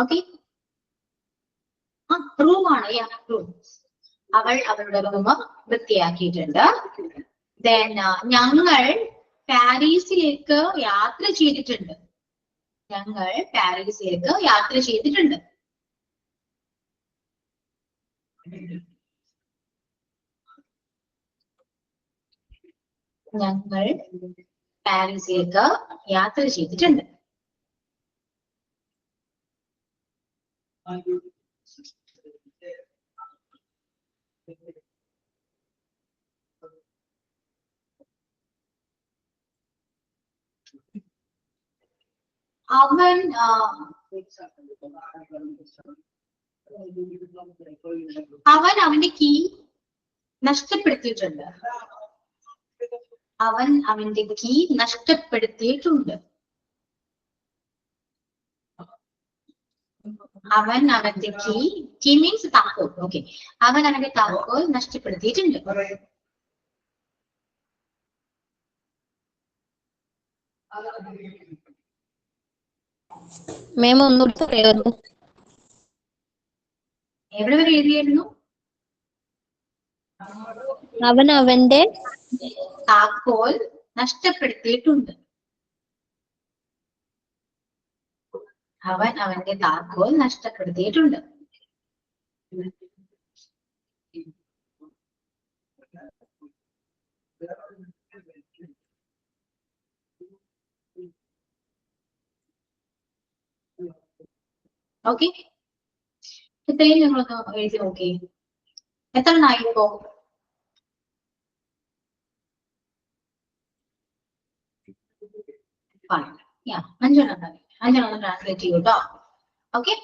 ഓക്കെ, റൂമാണ്. റൂം. അവൾ അവളുടെ റൂം വൃത്തിയാക്കിയിട്ടുണ്ട്. ദെൻ ഞങ്ങൾ പാരീസിലേക്ക് യാത്ര ചെയ്തിട്ടുണ്ട്. ഞങ്ങൾ പാരീസിലേക്ക് യാത്ര ചെയ്തിട്ടുണ്ട്. ഞങ്ങൾ പാരീസിലേക്ക് യാത്ര ചെയ്തിട്ടുണ്ട്. അവൻ അവന്റെ കീ നഷ്ടപ്പെടുത്തിയിട്ടുണ്ട്. അവൻ അവന്റെ കീ നഷ്ടപ്പെടുത്തിയിട്ടുണ്ട്. അവൻ അവന്റെ കീ മീൻസ് താക്കോൽ. ഓക്കെ, അവൻ അവന്റെ താക്കോൽ നഷ്ടപ്പെടുത്തിയിട്ടുണ്ട്. മാം ഒന്നുകൂടി പറയാമോ? എവിടെ വരെ എഴുതിയായിരുന്നു? അവൻ അവന്റെ താക്കോൽ നഷ്ടപ്പെടുത്തിയിട്ടുണ്ട്. അവൻ അവന്റെ താക്കോൽ നഷ്ടപ്പെടുത്തിയിട്ടുണ്ട്. ഓക്കെ, ഇത്രയും നിങ്ങളൊന്ന് എഴുതി നോക്കി. എത്ര എണ്ണമായി ഇപ്പോ? അഞ്ചെണ്ണം ട്രാൻസ്ലേറ്റ് ചെയ്യൂ കേട്ടോ. ഓക്കെ,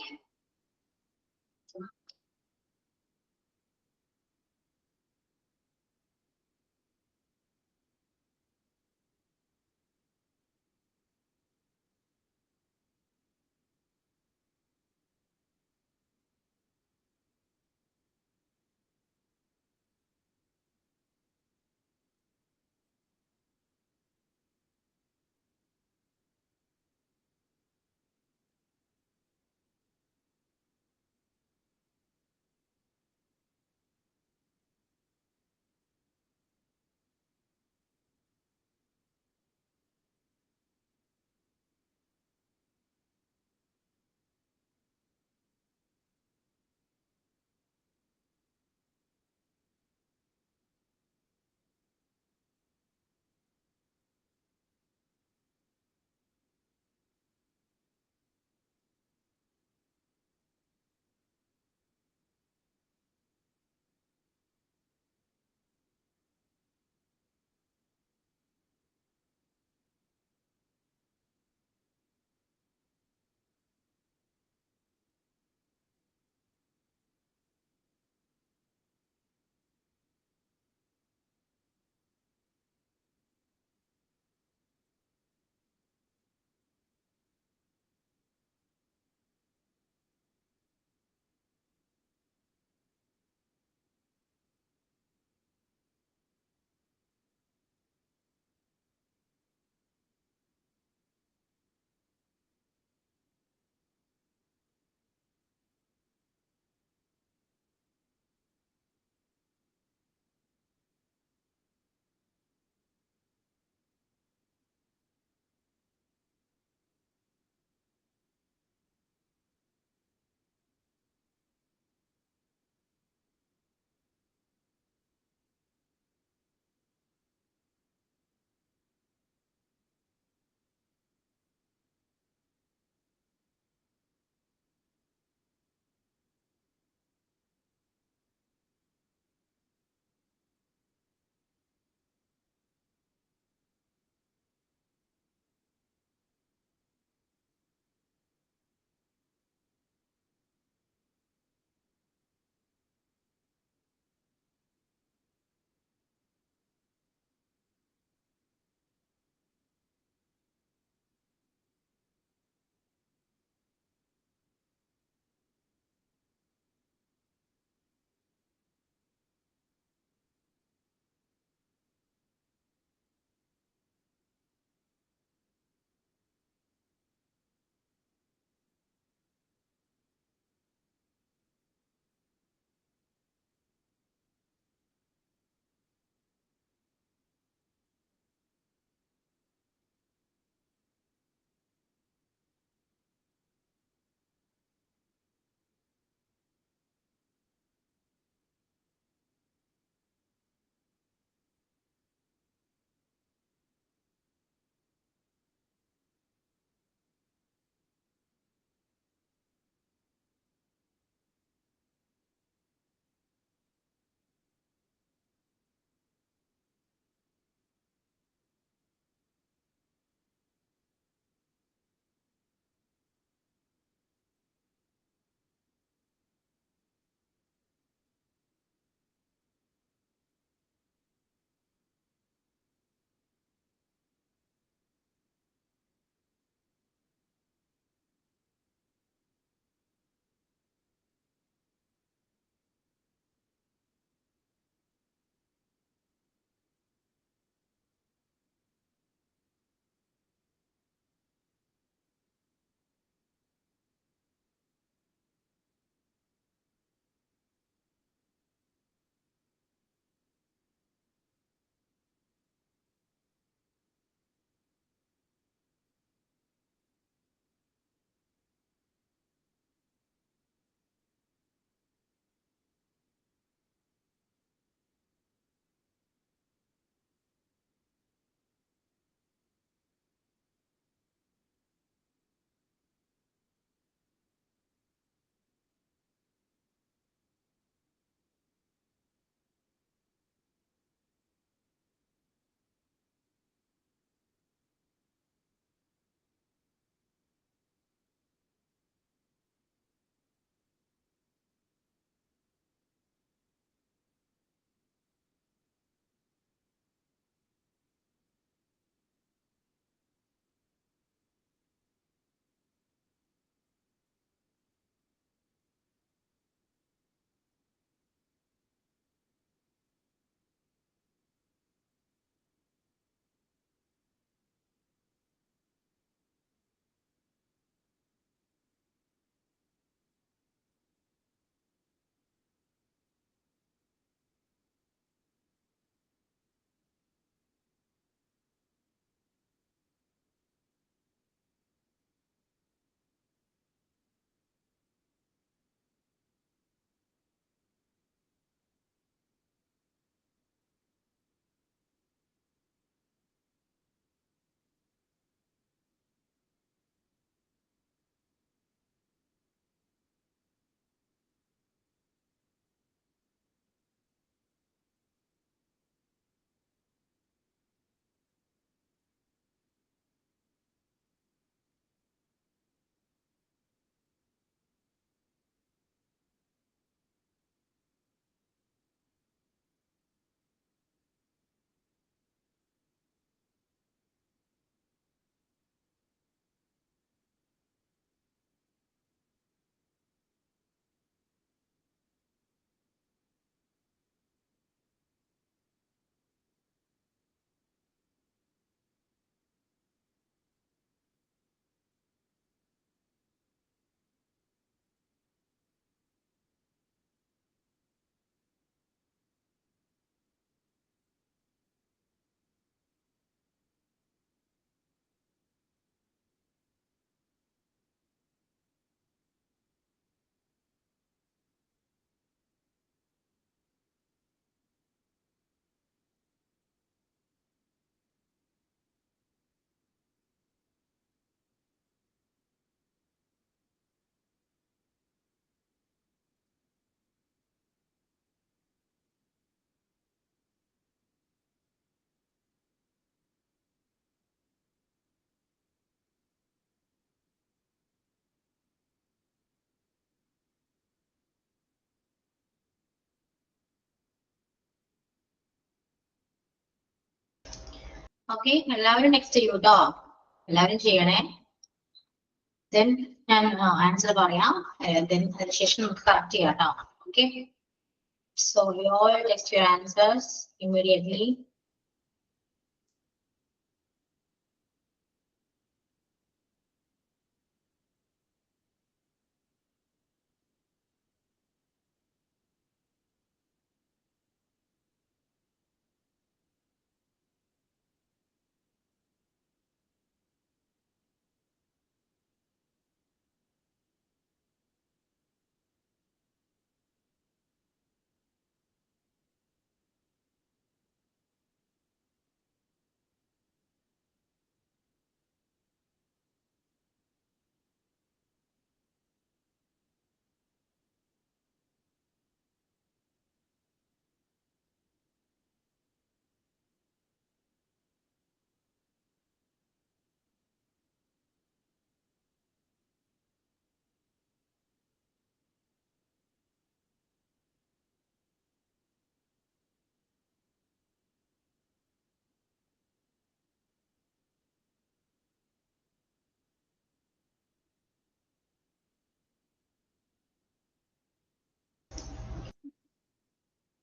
ഓക്കെ, എല്ലാവരും നെക്സ്റ്റ് ചെയ്യൂ കേട്ടോ. എല്ലാവരും ചെയ്യണേ. ദെൻ ഞാൻ ആൻസർ പറയാം. ദെൻ അതിനുശേഷം നമുക്ക് കറക്റ്റ് ചെയ്യാം കേട്ടോ. Okay, so you all text your answers immediately.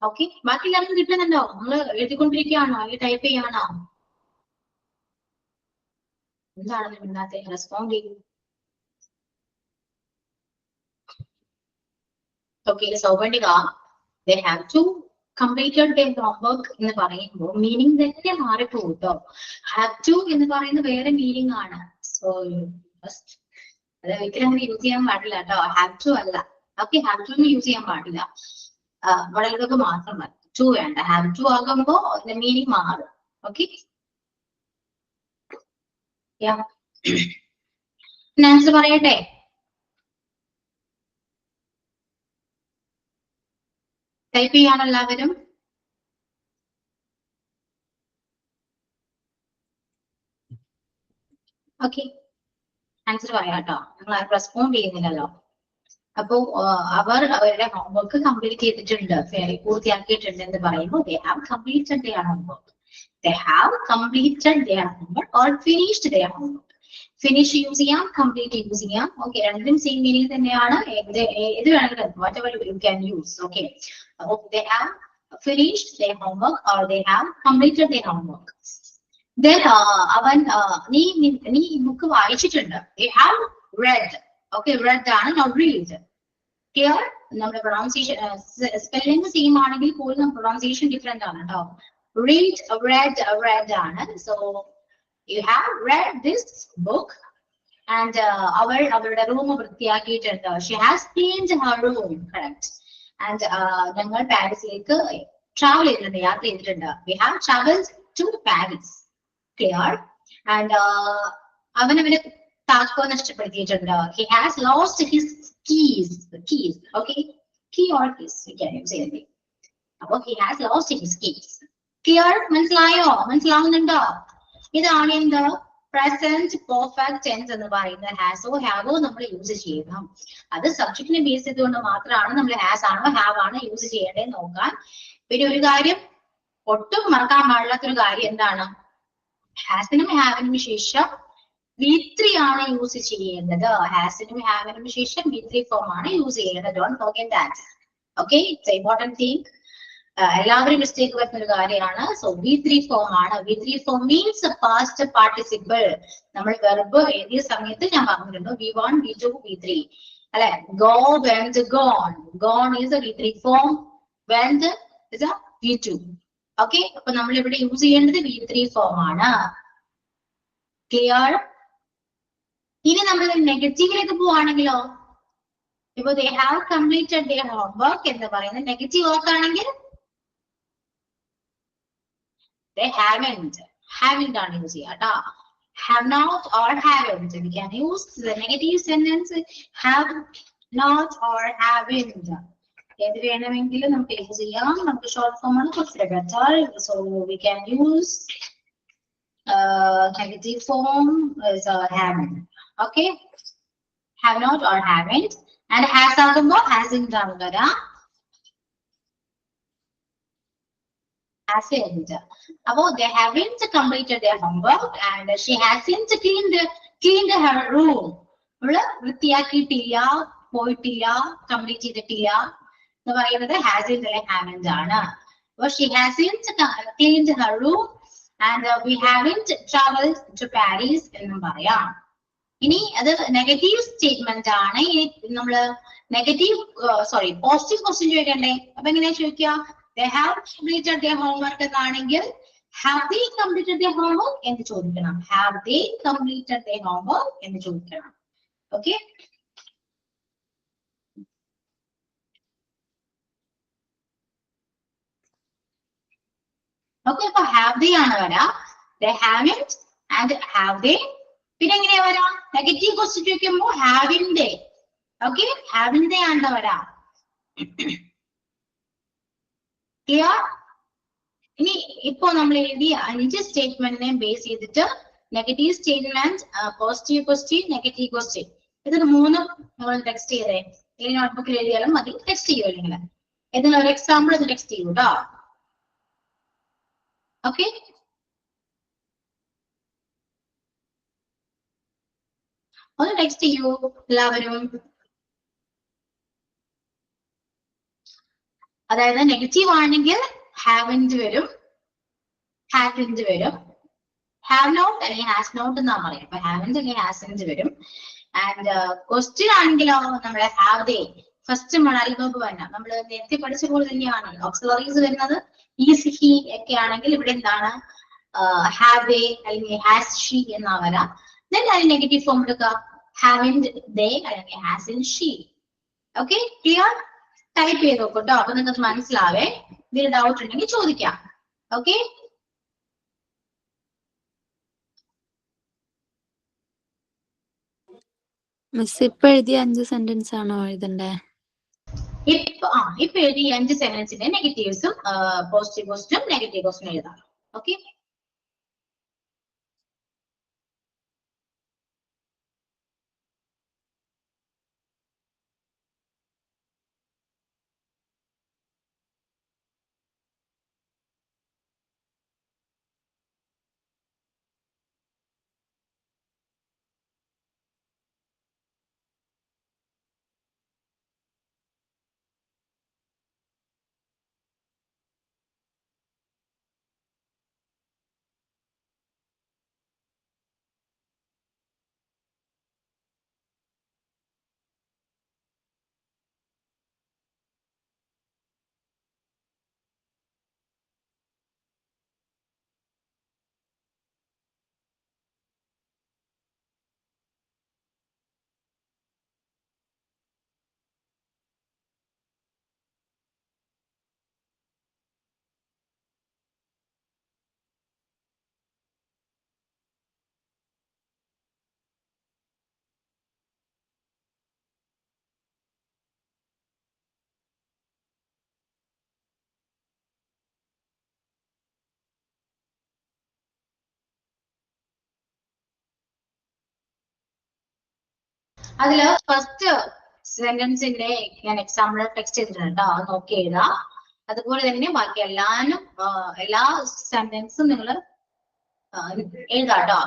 Okay, ബാക്കി എല്ലാവർക്കും കിട്ടുന്നുണ്ടോ? നമ്മൾ എഴുതിക്കൊണ്ടിരിക്കുകയാണോ അല്ലെങ്കിൽ ടൈപ്പ് ചെയ്യാണോ? എന്താണ് ഇന്നത്തെ റെസ്പോണ്ട് ചെയ്യൂ. Okay, Sauparnika, they have to completed their homework എന്ന് പറയുമ്പോൾ മീനിങ് തന്നെ മാറിപ്പോകും കേട്ടോ. ഹാവ് ടു എന്ന് പറയുന്നത് വേറെ മീനിങ് ആണ്. സോ അത് ഒരിക്കലും യൂസ് ചെയ്യാൻ പാടില്ല കേട്ടോ. ഹാവ് ടു അല്ല. ഓക്കെ, ഹാവ് ടു യൂസ് ചെയ്യാൻ പാടില്ല. വളരെ മാത്രം മതി. ടു വേണ്ട. ഹാവ് ടു ആകുമ്പോ അതിന്റെ മീനിങ് മാറും. ഓക്കെ, ആൻസർ പറയട്ടെ. ടൈപ്പ് ചെയ്യാൻ എല്ലാവരും. ഓക്കെ, ആൻസർ പറയാം കേട്ടോ. നിങ്ങൾ ആരും റെസ്പോണ്ട് ചെയ്യുന്നില്ലല്ലോ. അപ്പോ അവർ അവരുടെ ഹോംവർക്ക് കംപ്ലീറ്റ് ചെയ്തിട്ടുണ്ട്, പൂർത്തിയാക്കിയിട്ടുണ്ട് എന്ന് പറയുമ്പോൾ they have completed their homework. They have completed their homework or finished their homework. Finish use ചെയ്യാം, complete യൂസ് ചെയ്യാം. ഓക്കെ, രണ്ടും സെയിം മീനിങ് തന്നെയാണ്. ഇത് വേണമെങ്കിലും whatever you can use. Okay, അപ്പൊ they have finished their homework or they have completed their homework. Then അവൻ നീ ഈ ബുക്ക് വായിച്ചിട്ടുണ്ട്. They have read. Okay, red ആണ്, നോട്ട് റീഡ്. ക്ലിയർ? നമ്മുടെ പ്രൊണൗൺസിയേഷൻ സ്പെല്ലിംഗ് സെയിം ആണെങ്കിൽ പോലും പ്രൊണൗൺസിയേഷൻ ഡിഫറെന്റ് ആണ് കേട്ടോ. റീഡ്, റെഡ്, റെഡ് ആണ്. So you have read this book and അവൾ അവരുടെ റൂം വൃത്തിയാക്കിയിട്ടുണ്ട്. She has cleaned her room. Correct. And ഞങ്ങൾ പാരീസിലേക്ക് ട്രാവൽ ചെയ്തിട്ടുണ്ട്, യാത്ര ചെയ്തിട്ടുണ്ട്. We have travelled to Paris. Clear? And അവനവന് താക്കോൽ നഷ്ടപ്പെടുത്തിയിട്ടുണ്ട്. He has lost his keys. Keys. Okay, key or keys we can use anything. അപ്പൊ he has lost his keys. Clear? മനസ്സിലായോ? മനസ്സിലാവുന്നുണ്ടോ? ഇതാണ് എന്ത് പ്രസന്റ് പെർഫെക്റ്റ് ടെൻസ് എന്ന് പറയുന്നത്. ഹാസോ ഹാവോ നമ്മൾ യൂസ് ചെയ്യണം. അത് സബ്ജക്റ്റിനെ ബേസ് ചെയ്തുകൊണ്ട് മാത്രമാണ് നമ്മൾ ഹാസ് ആണോ ഹാവ് ആണോ യൂസ് ചെയ്യേണ്ടത് നോക്കാൻ. പിന്നെ ഒരു കാര്യം ഒട്ടും മറക്കാൻ പാടില്ലാത്തൊരു കാര്യം എന്താണ്? ഹാസിനും ഹാവിനും ശേഷം V3 ആണ് യൂസ് ചെയ്യേണ്ടത്. ഹാസിനും ഹാവിനും ശേഷം V3 ഫോം ആണ് യൂസ് ചെയ്യേണ്ടത്. Don't forget that. Okay, it's important thing. എല്ലാവരും മിസ്റ്റേക്ക് വരുന്ന ഒരു കാര്യമാണ്. സോ V3 ഫോം ആണ്. V3 form means past participle. നമ്മൾ വെർബ് എഴുതിയ സമയത്ത് ഞാൻ പറഞ്ഞിരുന്നു V1, V2, V3 അല്ലെ. Go, went, gone. Gone is a V3 form. Went is a V2. Okay, അപ്പൊ നമ്മൾ ഇവിടെ യൂസ് ചെയ്യേണ്ടത് V3 ഫോം ആണ്. ക്ലിയർ? ഇനി നമ്മൾ നെഗറ്റീവിലേക്ക് പോവാണെങ്കിലോ, ഇപ്പൊ they have completed their homework എന്ന് പറയുന്നത് നെഗറ്റീവ് വാക്കാണെങ്കിൽ they haven't ആണ് യൂസ് ചെയ്യുക കേട്ടോ. have not or haven't. We can use the negative sentence have not or haven't. ഏത് വേണമെങ്കിലും നമുക്ക് യൂസ് ചെയ്യാം. നമുക്ക് ഷോർട്ട് ഫോം ആണ് കുറച്ചുകൂടെ better. So we can use negative form is haven't. Okay, have not or haven't. And has ആകുമ്പോൾ hasn't ആണ് വരാം. hasn't. About they haven't completed their homework and she hasn't cleaned her room. വൃത്തിയാക്കിയിട്ടില്ല, പോയിട്ടില്ല, കംപ്ലീറ്റ് ചെയ്തിട്ടില്ല എന്ന് പറയുന്നത് hasn't അല്ലെ haven't ആണ്. അപ്പൊ she hasn't cleaned her room and we haven't traveled to Paris എന്നും പറയാം. ഇനി അത് നെഗറ്റീവ് സ്റ്റേറ്റ്മെന്റ് ആണ്. ഇനി നമ്മള് നെഗറ്റീവ് പോസിറ്റീവ് ക്വസ്റ്റ്യൻ ചോദിക്കണ്ടേ? അപ്പൊ എങ്ങനെയാ ചോദിക്കുക? they have completed their homework എന്നാണെങ്കിൽ have they completed their homework എന്ന് ചോദിക്കണം. have they completed their homework എന്ന് ചോദിക്കണം. Okay, okay. അപ്പൊ have they ആണ് വരാ, they haven't and have they. പിന്നെ എങ്ങനെയാ വരാ? നെഗറ്റീവ് ക്വസ്റ്റ്യൻ ചോദിക്കുമ്പോ haven't they. Okay, haven't they ആണ് വരാ. ക്ലിയർ? ഇനി ഇപ്പോ നമ്മൾ എഴുതിയ 5 സ്റ്റേറ്റ്മെന്റിനെ ബേസ് ചെയ്തിട്ട് negative statement, positive question, negative question, ഇത് മൂന്നും നമ്മൾ ടെക്സ്റ്റ് ചെയ്തേ. ഈ നോട്ട്ബുക്കിൽ എഴുതിയാലും മതി, ടെക്സ്റ്റ് ചെയ്യുമോ നിങ്ങൾ? ഇതിന് ഒരു എക്സാമ്പിൾ ഒന്ന് ടെക്സ്റ്റ് ചെയ്യൂ കേട്ടോ. ഓക്കെ, ഒന്ന് ടെക്സ്റ്റ് ചെയ്യൂ എല്ലാവരും. അതായത് നെഗറ്റീവ് ആണെങ്കിൽ haven't വരും, hasn't വരും, have not അല്ലെങ്കിൽ has not എന്നാ പറയാം. അപ്പൊ haven't അല്ലെങ്കിൽ hasn't വരും. ആൻഡ് ക്വസ്റ്റ്യൻ ആണെങ്കിലോ നമ്മളെ have they, ഫസ്റ്റ് മണാലിബ് വന്ന നമ്മൾ നേരത്തെ പഠിച്ച പോലെ തന്നെയാണ് ഓക്സിലറീസ് വരുന്നത്. ഈസ് ഹി ഒക്കെ ആണെങ്കിൽ ഇവിടെ എന്താണ്? have they അല്ലെങ്കിൽ has she എന്നാ വരാം. then അതിന് നെഗറ്റീവ് ഫോം എടുക്കുക, haven't they അല്ലെങ്കിൽ hasn't she. Okay, clear? Type ചെയ്ത് നോക്കട്ടോ, അപ്പൊ നിങ്ങൾക്ക് മനസ്സിലാവേ. ഇതിൽ ഡൗട്ട് ഉണ്ടെങ്കിൽ ചോദിക്കാം. ഓക്കെ, മിസ് ഇപ്പൊ എഴുതിയ 5 സെന്റൻസ് ആണോ എഴുതണ്ടേ? ഇപ്പൊ എഴുതി 5 സെന്റൻസിന്റെ നെഗറ്റീവ്സും പോസിറ്റീവ് ക്വസ്റ്റും നെഗറ്റീവ് ക്വസ്റ്റും എഴുതാം. ഓക്കെ, അതില് ഫസ്റ്റ് സെന്റൻസിന്റെ ഞാൻ എക്സാമ്പിൾ ടെക്സ്റ്റ് ചെയ്തിട്ടുണ്ട് കേട്ടോ, അത് നോക്കി എഴുതാം. അതുപോലെ തന്നെ ബാക്കി എല്ലാ സെന്റൻസും നിങ്ങൾ എഴുതാട്ടോ.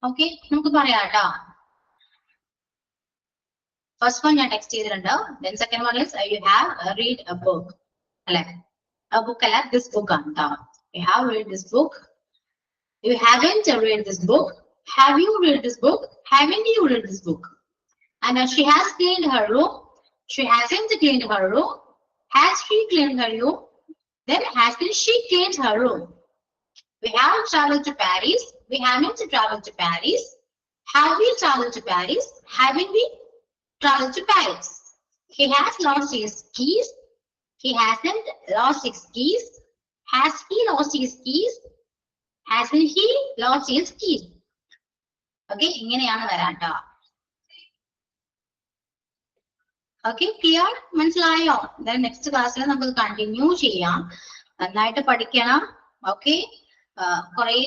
ഓക്കെ, നമുക്ക് പറയാം കേട്ടോ. ഫസ്റ്റ് വൺ ഞാൻ ടെക്സ്റ്റ് ചെയ്തിട്ടുണ്ട്. Then second one is you have read A book അല്ലെ. എ ബുക്ക് അല്ല, ദിസ് ബുക്ക് ആണ് കേട്ടോ. You have read this book. You haven't read this book. Have you read this book? Haven't you read this book? And she has cleaned her room. She hasn't cleaned her room. Has she cleaned her room? Then hasn't she cleaned her room? We have traveled to Paris. We haven't traveled to Paris. Have we traveled to Paris? Haven't we traveled to Paris? He has lost his keys. He hasn't lost his keys. Has he lost his keys? Hasn't he lost his keys? Okay, ഇങ്ങനെയാണ് വരാട്ടോ. Okay, clear? മനസ്സിലായോ? നെക്സ്റ്റ് ക്ലാസ്സിൽ നമുക്ക് കണ്ടിന്യൂ ചെയ്യാം. നന്നായിട്ട് പഠിക്കണം. ഓക്കെ,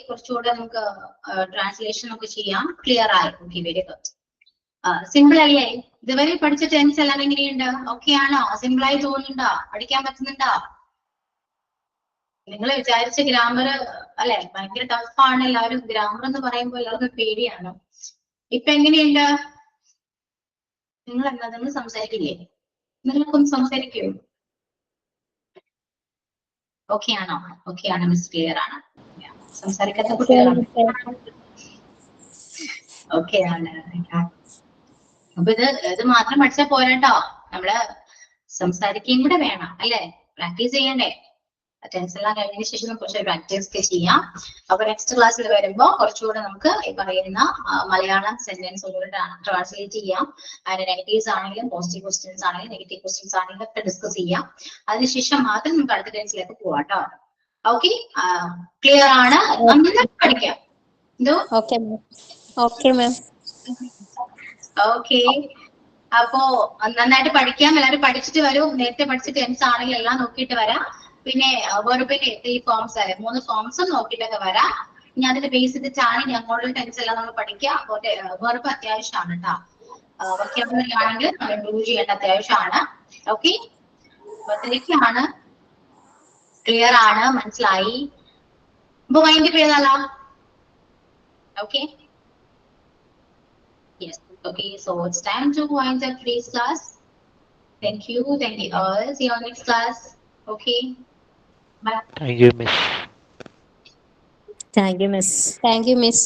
കുറച്ചുകൂടെ നമുക്ക് ട്രാൻസ്ലേഷൻ ഒക്കെ ചെയ്യാം. ക്ലിയർ ആയി? Okay, very good. സിമ്പിൾ അല്ലേ? ഇതുവരെ പഠിച്ച ടെൻസ് എല്ലാം എങ്ങനെയുണ്ട്? ഓക്കെ ആണോ? സിമ്പിൾ ആയി തോന്നുന്നുണ്ടോ? പഠിക്കാൻ പറ്റുന്നുണ്ടോ? നിങ്ങൾ വിചാരിച്ച ഗ്രാമർ അല്ലെ ഭയങ്കര ടഫാണ്. എല്ലാവരും ഗ്രാമർ എന്ന് പറയുമ്പോൾ എല്ലാവർക്കും പേടിയാണ്. ഇപ്പൊ എങ്ങനെയുണ്ട്? നിങ്ങൾ എന്താ, നിങ്ങൾ സംസാരിക്കില്ലേ? നിങ്ങൾക്കൊന്ന് സംസാരിക്കൂ. ഓക്കെ ആണോ? ഓക്കെ ആണ്, മിസ് ക്ലിയർ ആണ്. സംസാരിക്കാത്ത കുട്ടികളാണ്. ഓക്കെ ആണ്. അപ്പൊ ഇത് മാത്രം പഠിച്ചാൽ പോരാട്ടോ, നമ്മള് സംസാരിക്കുകയും കൂടെ വേണം അല്ലെ. പ്രാക്ടീസ് ചെയ്യണ്ടേ? ടെൻസ് എല്ലാം കഴിഞ്ഞതിന് ശേഷം നമുക്ക് കുറച്ച് പ്രാക്ടീസ് ഒക്കെ ചെയ്യാം. അപ്പൊ നെക്സ്റ്റ് ക്ലാസ്സിൽ വരുമ്പോൾ കുറച്ചുകൂടെ നമുക്ക് ഈ പറയുന്ന മലയാളം സെന്റൻസ് ഒന്നുകൂടെ ട്രാൻസ്ലേറ്റ് ചെയ്യാം. അതിന്റെ നെഗറ്റീവ്സ് ആണെങ്കിലും പോസിറ്റീവ് ക്വസ്റ്റ്യൻസ് ആണെങ്കിലും നെഗറ്റീവ് ക്വസ്റ്റ്യൻസ് ആണെങ്കിലും ഒക്കെ ഡിസ്കസ് ചെയ്യാം. അതിനുശേഷം മാത്രം നമുക്ക് അടുത്ത ടെൻസിലേക്ക് പോവാം കേട്ടോ. ഓക്കെ, ക്ലിയർ ആണ്? നന്നായി പഠിക്കാം. എന്തോ? Okay ma'am. ഓക്കെ, അപ്പോ നന്നായിട്ട് പഠിക്കാം. എല്ലാവരും പഠിച്ചിട്ട് വരും. നേരത്തെ പഠിച്ച ടെൻസ് ആണെങ്കിൽ എല്ലാം നോക്കിയിട്ട് വരാം. പിന്നെ വെർബിന്റെ 3 ഫോംസ് അല്ലെ, 3 ഫോംസും നോക്കിയിട്ടൊക്കെ വരാം. ഇനി അതിന്റെ ബേസ് ചെയ്തിട്ടാണ് ഇനി അങ്ങോട്ടുള്ള ടെൻസ് എല്ലാം നമ്മൾ പഠിക്കുക. വെർബ് അത്യാവശ്യമാണ് കേട്ടോ. വൊക്കാബുലറി ആണെങ്കിൽ നമ്മൾ ഇംപ്രൂവ് ചെയ്യേണ്ട അത്യാവശ്യമാണ്. ഓക്കെ, അത്രയ്ക്കാണ്. ക്ലിയർ ആണ്? മനസ്സിലായി? ഇപ്പൊ മൈൻഡ് ചെയ്താലോ? Okay, yes. Okay, so it's time to wind up today's class. Thank you all. See you on next class. Okay, bye. Thank you, miss. Thank you, miss.